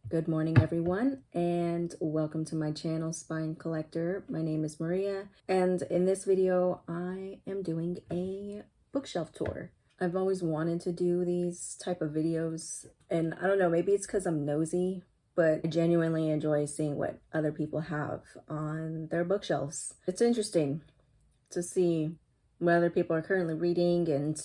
Good morning, everyone, and welcome to my channel, Spine Collector. My name is Maria, and in this video, I am doing a bookshelf tour. I've always wanted to do these type of videos, and I don't know, maybe it's because I'm nosy, but I genuinely enjoy seeing what other people have on their bookshelves. It's interesting to see what other people are currently reading and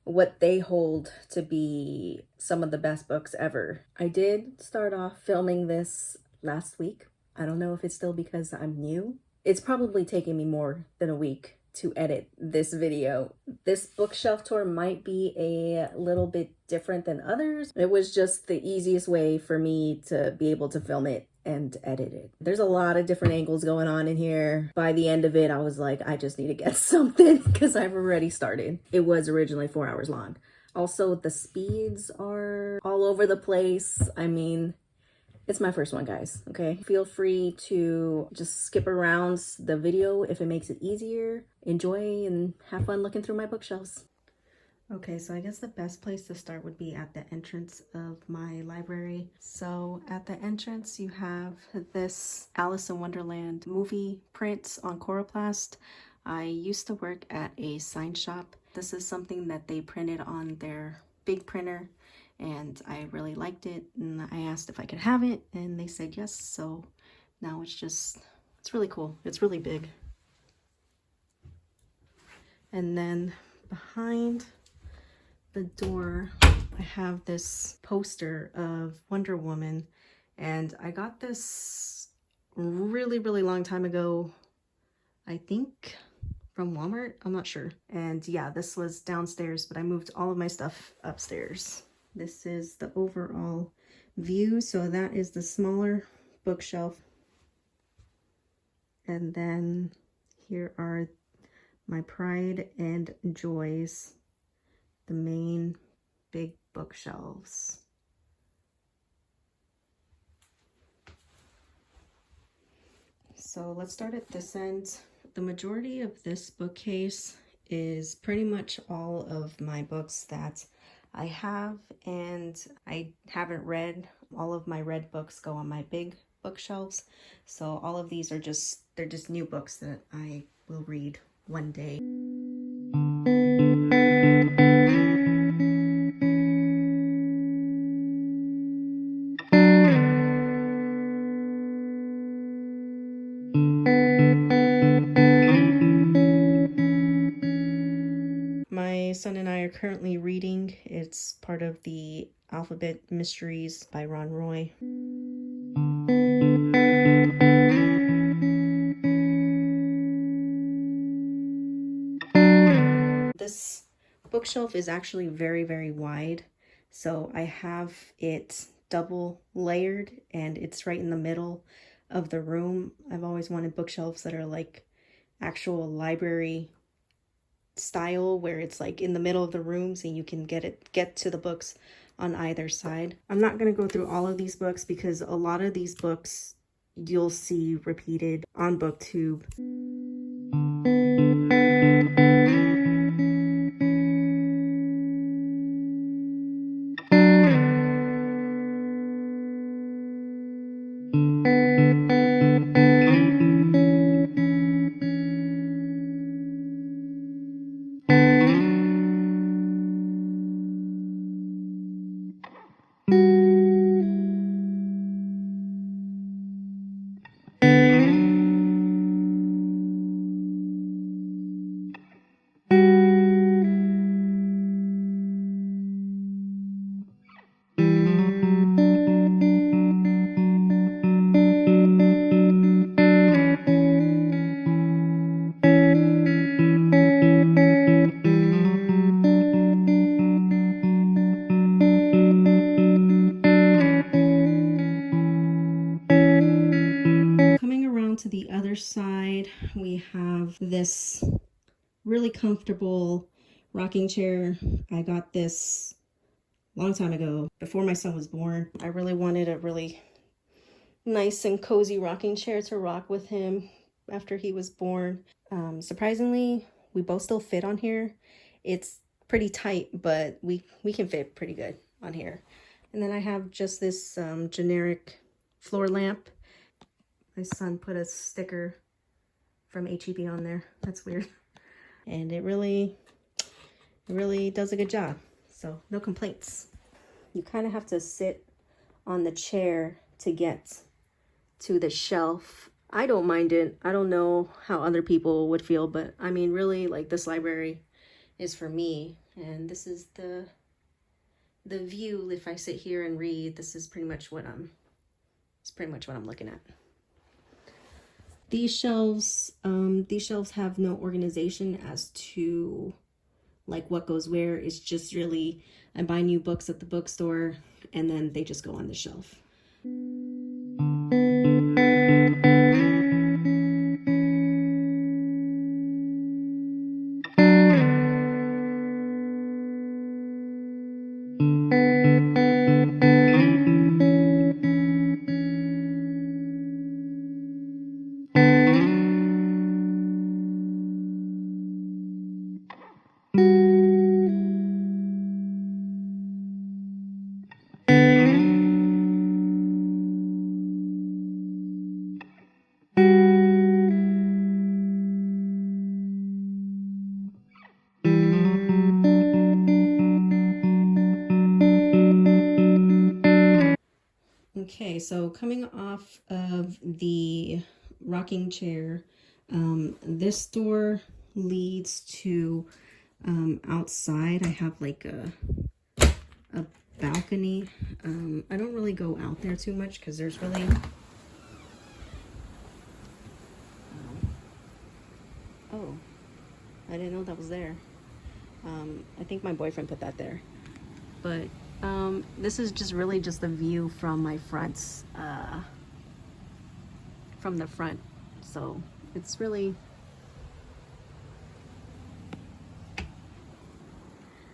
what they hold to be some of the best books ever. I did start off filming this last week. I don't know if it's still because I'm new. It's probably taking me more than a week to edit this video. This bookshelf tour might be a little bit different than others. It was just the easiest way for me to be able to film it and edit it. There's a lot of different angles going on in here. By the end of it, I was like, I just need to get something because I've already started. It was originally 4 hours long. Also, the speeds are all over the place. I mean, it's my first one, guys, okay? Feel free to just skip around the video if it makes it easier. Enjoy and have fun looking through my bookshelves. Okay, so I guess the best place to start would be at the entrance of my library. So at the entrance, you have this Alice in Wonderland movie print on Coroplast. I used to work at a sign shop. This is something that they printed on their big printer, and I really liked it. And I asked if I could have it, and they said yes. So now it's really cool. It's really big. And then behind the door, I have this poster of Wonder Woman, and I got this really long time ago, I think from Walmart, I'm not sure. And yeah, this was downstairs, but I moved all of my stuff upstairs. This is the overall view. So that is the smaller bookshelf, and then here are my pride and joys, the main big bookshelves. So let's start at this end. The majority of this bookcase is pretty much all of my books that I have and I haven't read. All of my read books go on my big bookshelves. So all of these are they're just new books that I will read one day. My son and I are currently reading. It's part of the Alphabet Mysteries by Ron Roy. This bookshelf is actually very wide, so I have it double layered and it's right in the middle of the room. I've always wanted bookshelves that are like actual library style, where it's like in the middle of the room so you can get to the books on either side. I'm not going to go through all of these books because a lot of these books you'll see repeated on BookTube. To the other side, we have this really comfortable rocking chair. I got this a long time ago, before my son was born. I really wanted a really nice and cozy rocking chair to rock with him after he was born. Surprisingly, we both still fit on here. It's pretty tight, but we can fit pretty good on here. And then I have just this generic floor lamp. My son put a sticker from HEB on there. That's weird. And it really does a good job. So no complaints. You kind of have to sit on the chair to get to the shelf. I don't mind it. I don't know how other people would feel, but I mean, really, like, this library is for me. And this is the view. If I sit here and read, this is pretty much what I'm looking at. These shelves have no organization as to like what goes where. It's just really, I buy new books at the bookstore and then they just go on the shelf. Okay, so coming off of the rocking chair, this door leads to outside. I have like a balcony. I don't really go out there too much because there's really oh, I didn't know that was there. I think my boyfriend put that there. But this is just really just the view from my fronts, from the front. So it's really,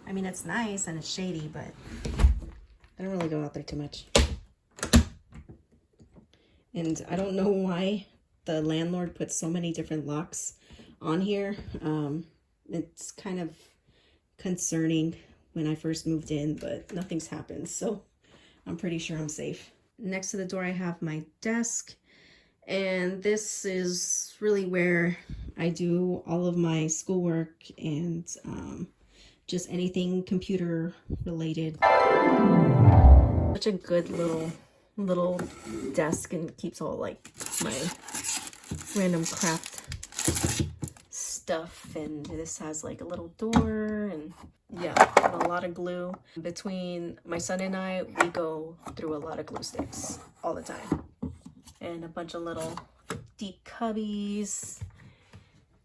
I mean, it's nice and it's shady, but I don't really go out there too much. And I don't know why the landlord put so many different locks on here. It's kind of concerning when I first moved in, but nothing's happened, so I'm pretty sure I'm safe. Next to the door I have my desk, and this is really where I do all of my schoolwork and just anything computer related. Such a good little desk, and keeps all like my random craft stuff. And this has like a little door, and yeah, a lot of glue. Between my son and I, we go through a lot of glue sticks all the time. And a bunch of little deep cubbies.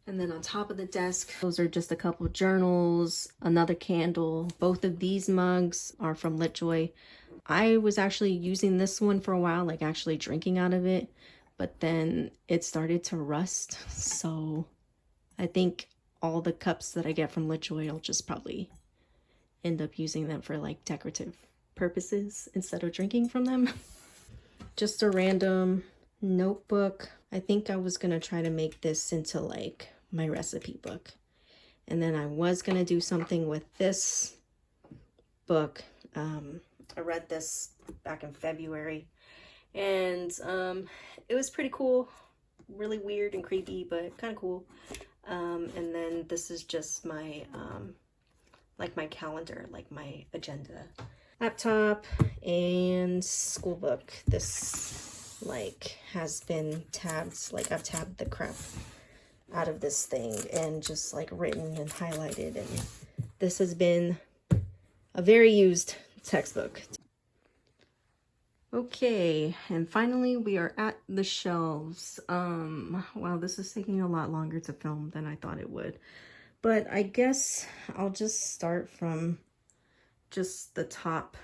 And then on top of the desk, those are just a couple journals, another candle. Both of these mugs are from LitJoy. I was actually using this one for a while, like actually drinking out of it, but then it started to rust. So I think all the cups that I get from LitJoy, I'll just probably end up using them for like decorative purposes instead of drinking from them. Just a random notebook. I think I was gonna try to make this into like my recipe book. And then I was gonna do something with this book. I read this back in February, and it was pretty cool. Really weird and creepy, but kind of cool. And then this is just my like my calendar, like my agenda. Laptop and school book. This like has been tabbed, like I've tabbed the crap out of this thing and just like written and highlighted, and this has been a very used textbook. Okay, and finally we are at the shelves. Wow, this is taking a lot longer to film than I thought it would, but I guess I'll just start from just the top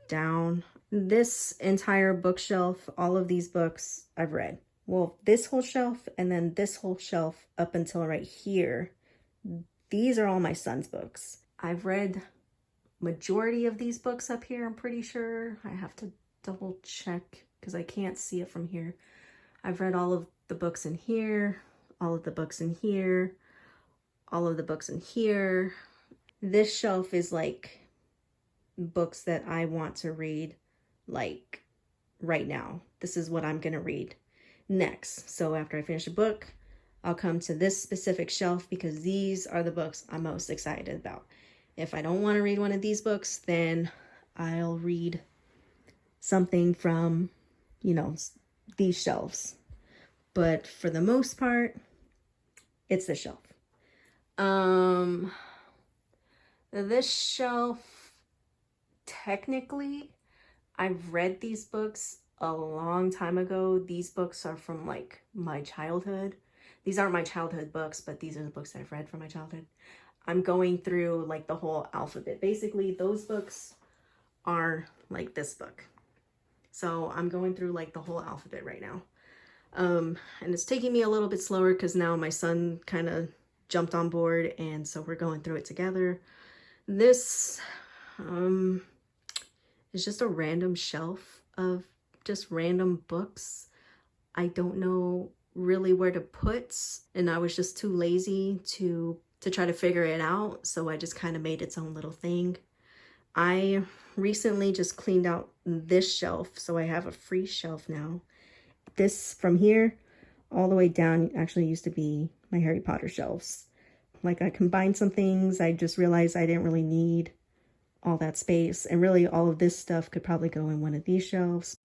down. This entire bookshelf, all of these books I've read. Well, this whole shelf and then this whole shelf up until right here, these are all my son's books. I've read majority of these books up here, I'm pretty sure. I have to double check because I can't see it from here. I've read all of the books in here, all of the books in here, all of the books in here. This shelf is like books that I want to read, like right now. This is what I'm going to read next. So after I finish a book, I'll come to this specific shelf because these are the books I'm most excited about. If I don't want to read one of these books, then I'll read something from, these shelves. But for the most part, it's the shelf. This shelf, technically, I've read these books a long time ago. These books are from like my childhood. These aren't my childhood books, but these are the books that I've read from my childhood. I'm going through like the whole alphabet. Basically, those books are like this book. So I'm going through like the whole alphabet right now. And it's taking me a little bit slower because now my son kind of jumped on board, and so we're going through it together. This is just a random shelf of just random books. I don't know really where to put, and I was just too lazy to try to figure it out, so I just kind of made its own little thing. I recently just cleaned out this shelf, so I have a free shelf now. This from here all the way down actually used to be my Harry Potter shelves. Like, I combined some things. I just realized I didn't really need all that space, and really all of this stuff could probably go in one of these shelves.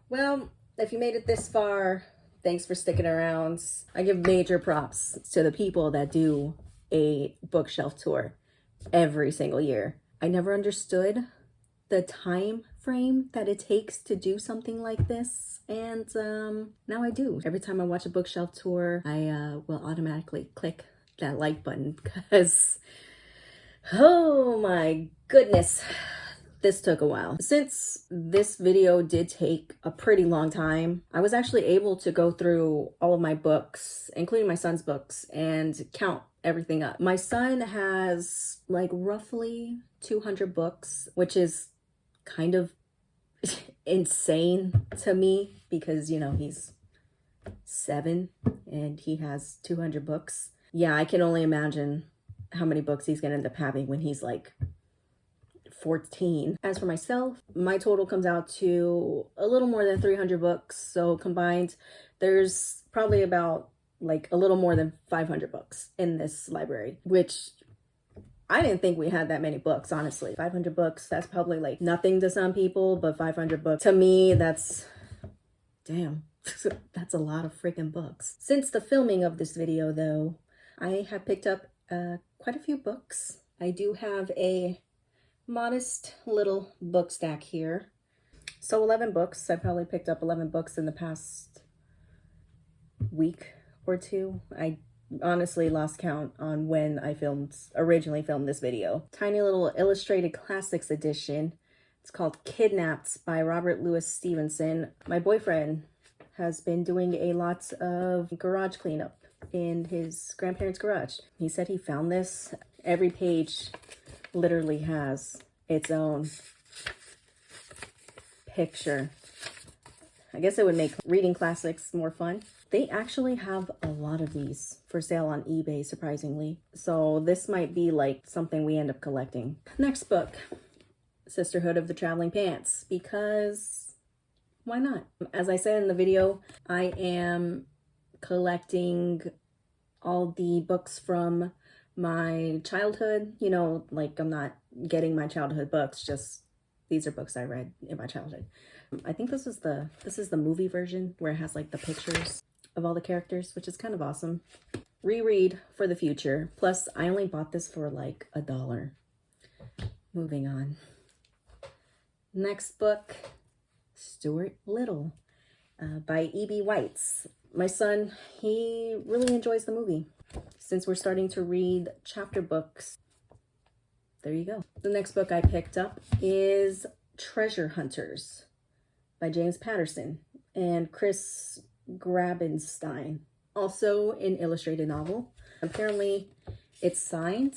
Well, if you made it this far, thanks for sticking around. I give major props to the people that do a bookshelf tour every single year. I never understood the time frame that it takes to do something like this, and now I do. Every time I watch a bookshelf tour, I will automatically click that like button because, oh my goodness, this took a while. Since this video did take a pretty long time, I was actually able to go through all of my books, including my son's books, and count everything up. My son has like roughly 200 books, which is kind of insane to me because, you know, he's 7 and he has 200 books. Yeah, I can only imagine how many books he's gonna end up having when he's like 14. As for myself, my total comes out to a little more than 300 books. So combined, there's probably about like a little more than 500 books in this library, which I didn't think we had that many books, honestly. 500 books, that's probably like nothing to some people, but 500 books, to me, that's, damn, that's a lot of freaking books. Since the filming of this video, though, I have picked up quite a few books. I do have a modest little book stack here. So 11 books. I probably picked up 11 books in the past week or two. I honestly lost count on when I originally filmed this video. Tiny little illustrated classics edition. It's called Kidnapped by Robert Louis Stevenson. My boyfriend has been doing a lot of garage cleanup in his grandparents' garage. He said he found this. Every page literally has its own picture. I guess it would make reading classics more fun. They actually have a lot of these for sale on eBay, surprisingly. So this might be like something we end up collecting. Next book, Sisterhood of the Traveling Pants, because why not? As I said in the video, I am collecting all the books from my childhood. You know, like I'm not getting my childhood books, just these are books I read in my childhood. I think this is the movie version where it has like the pictures of all the characters, which is kind of awesome. Reread for the future. Plus, I only bought this for like $1. Moving on. Next book, Stuart Little by E.B. Whites. My son, he really enjoys the movie. Since we're starting to read chapter books, there you go. The next book I picked up is Treasure Hunters by James Patterson and Chris Grabenstein. Also an illustrated novel. Apparently it's signed.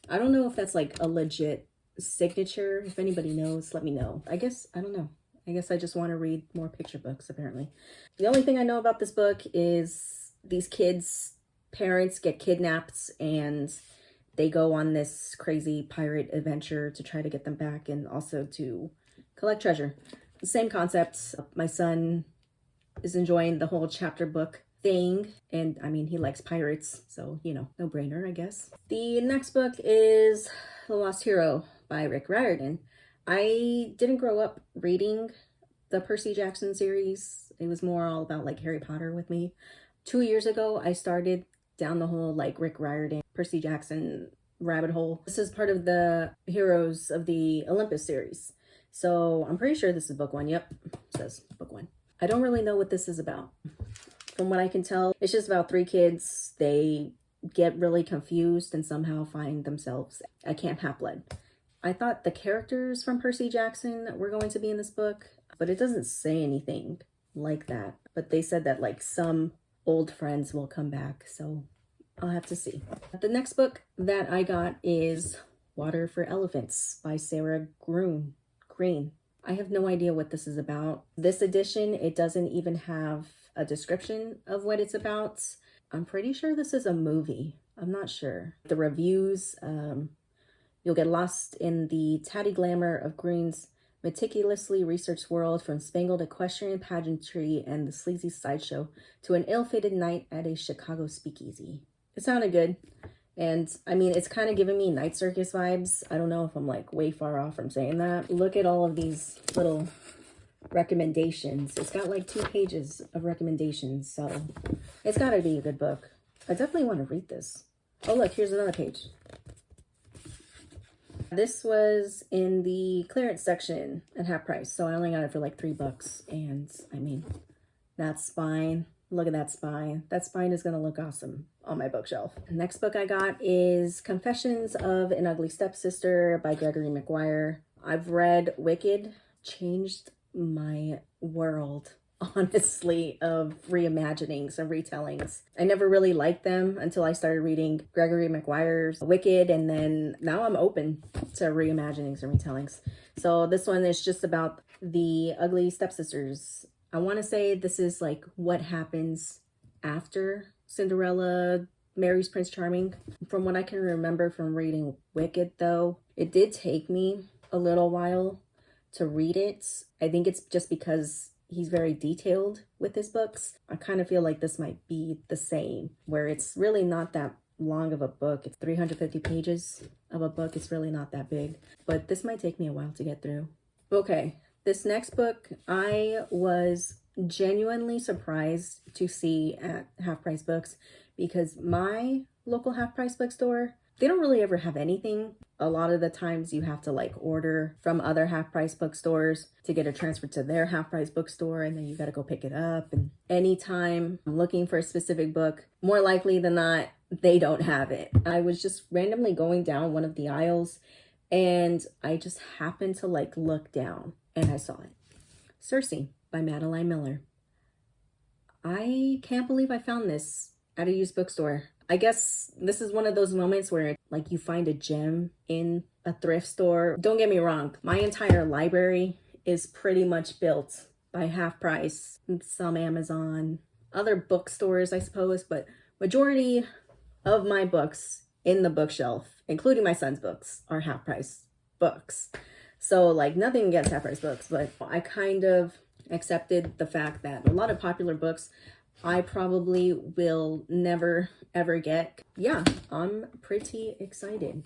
I don't know if that's like a legit signature. If anybody knows, let me know. I don't know. I guess I just want to read more picture books, apparently. The only thing I know about this book is these kids' parents get kidnapped and they go on this crazy pirate adventure to try to get them back and also to collect treasure. Same concept. My son is enjoying the whole chapter book thing. And I mean, he likes pirates, so, you know, no brainer, I guess. The next book is The Lost Hero by Rick Riordan. I didn't grow up reading the Percy Jackson series. It was more all about like Harry Potter with me. 2 years ago, I started down the whole like Rick Riordan, Percy Jackson rabbit hole. This is part of the Heroes of the Olympus series. So I'm pretty sure this is book 1. Yep, it says book 1. I don't really know what this is about. From what I can tell, it's just about 3 kids. They get really confused and somehow find themselves at Camp Half-Blood. I thought the characters from Percy Jackson were going to be in this book, but it doesn't say anything like that. But they said that like some old friends will come back, so I'll have to see. The next book that I got is Water for Elephants by Sarah Green. I have no idea what this is about. This edition, it doesn't even have a description of what it's about. I'm pretty sure this is a movie. I'm not sure. The reviews, you'll get lost in the tatty glamour of Green's meticulously researched world, from spangled equestrian pageantry and the sleazy sideshow to an ill-fated night at a Chicago speakeasy. It sounded good. And I mean, it's kind of giving me Night Circus vibes. I don't know if I'm like way far off from saying that. Look at all of these little recommendations. It's got like 2 pages of recommendations, so it's got to be a good book. I definitely want to read this. Oh, look, here's another page. This was in the clearance section at half price, so I only got it for like $3. And I mean, that spine, look at that spine. That spine is going to look awesome on my bookshelf. Next book I got is Confessions of an Ugly Stepsister by Gregory Maguire. I've read Wicked. Changed my world, honestly, of reimaginings and retellings. I never really liked them until I started reading Gregory Maguire's Wicked, and then now I'm open to reimaginings and retellings. So this one is just about the ugly stepsisters. I want to say this is like what happens after Cinderella marries Prince Charming. From what I can remember from reading Wicked, though, it did take me a little while to read it. I think it's just because he's very detailed with his books. I kind of feel like this might be the same, where it's really not that long of a book. It's 350 pages of a book. It's really not that big, but this might take me a while to get through. Okay, this next book I was genuinely surprised to see at Half Price Books, because my local Half Price bookstore, They don't really ever have anything. A lot of the times you have to like order from other half-price bookstores to get it transferred to their half-price bookstore, and then you got to go pick it up. And anytime I'm looking for a specific book, more likely than not, they don't have it. I was just randomly going down one of the aisles and I just happened to like look down and I saw it. Circe by Madeline Miller. I can't believe I found this at a used bookstore. I guess this is one of those moments where like you find a gem in a thrift store. Don't get me wrong, my entire library is pretty much built by half price, some Amazon, other bookstores, I suppose, but majority of my books in the bookshelf, including my son's books, are half price books. So like nothing against half price books, but I kind of accepted the fact that a lot of popular books I probably will never ever get. Yeah, I'm pretty excited.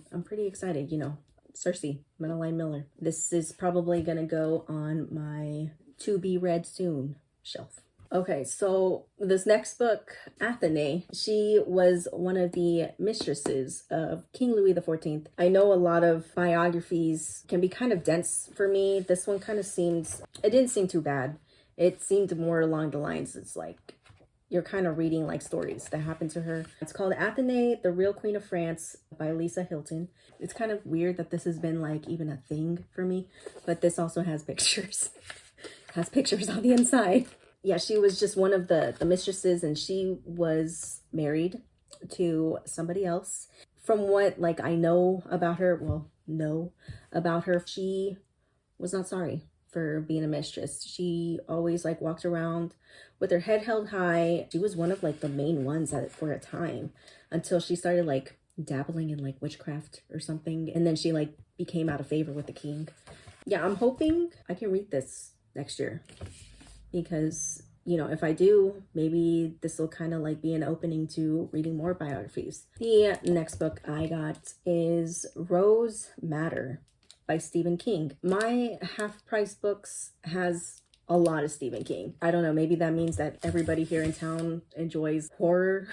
You know, Circe, Madeline Miller. This is probably gonna go on my to be read soon shelf. Okay, so this next book, Athenae, she was one of the mistresses of King Louis XIV. I know a lot of biographies can be kind of dense for me. This one kind of it didn't seem too bad. It seemed more along the lines, it's like, you're kind of reading like stories that happened to her. It's called Athenae, the Real Queen of France by Lisa Hilton. It's kind of weird that this has been like even a thing for me, but this also has pictures. Has pictures on the inside. Yeah, she was just one of the mistresses, and she was married to somebody else. From what like I know about her, she was not sorry for being a mistress. She always like walked around with her head held high. She was one of like the main ones for a time, until she started like dabbling in like witchcraft or something, and then she like became out of favor with the king. Yeah, I'm hoping I can read this next year, because you know, if I do, maybe this will kind of like be an opening to reading more biographies. The next book I got is Rose Madder by Stephen King. My half-price books has a lot of Stephen King. I don't know, maybe that means that everybody here in town enjoys horror.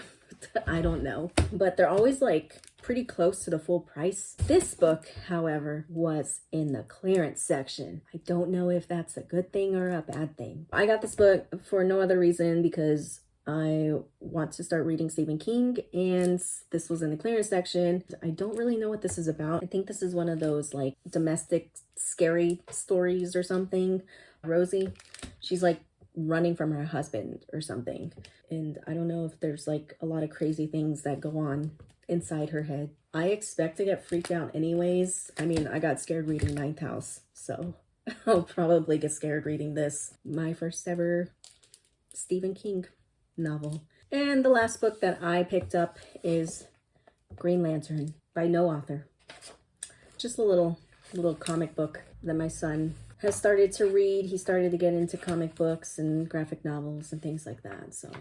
I don't know, but they're always like pretty close to the full price. This book, however, was in the clearance section. I don't know if that's a good thing or a bad thing. I got this book for no other reason because I want to start reading Stephen King, and this was in the clearance section. I don't really know what this is about. I think this is one of those like domestic scary stories or something. Rosie, she's like running from her husband or something, and I don't know if there's like a lot of crazy things that go on inside her head. I expect to get freaked out anyways. I mean, I got scared reading Ninth House, so I'll probably get scared reading this. My first ever Stephen King novel. And the last book that I picked up is Green Lantern by no author. Just a little comic book that my son has started to read. He started to get into comic books and graphic novels and things like that. So,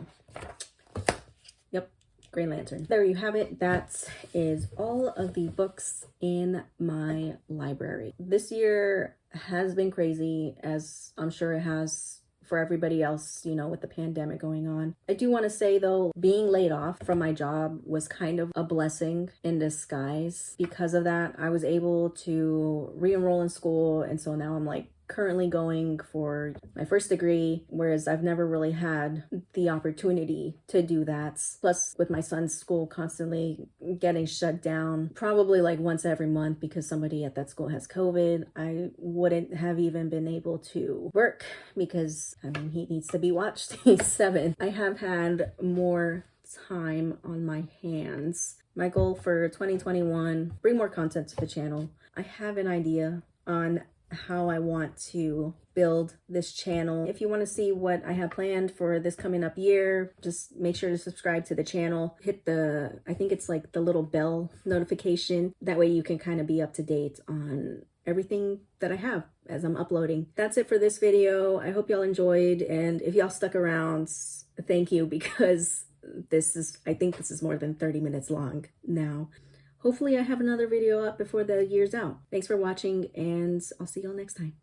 yep, Green Lantern. There you have it. That is all of the books in my library. This year has been crazy, as I'm sure it has for everybody else, you know, with the pandemic going on. I do want to say though, being laid off from my job was kind of a blessing in disguise. Because of that, I was able to re-enroll in school, and so now I'm like currently going for my first degree, whereas I've never really had the opportunity to do that. Plus, with my son's school constantly getting shut down, probably like once every month because somebody at that school has COVID, I wouldn't have even been able to work because, I mean, he needs to be watched. He's 7. I have had more time on my hands. My goal for 2021, bring more content to the channel. I have an idea on how I want to build this channel. If you want to see what I have planned for this coming up year, just make sure to subscribe to the channel. Hit the, I think it's like the little bell notification. That way you can kind of be up to date on everything that I have as I'm uploading. That's it for this video. I hope y'all enjoyed, and if y'all stuck around, thank you, because I think this is more than 30 minutes long now. Hopefully I have another video up before the year's out. Thanks for watching, and I'll see y'all next time.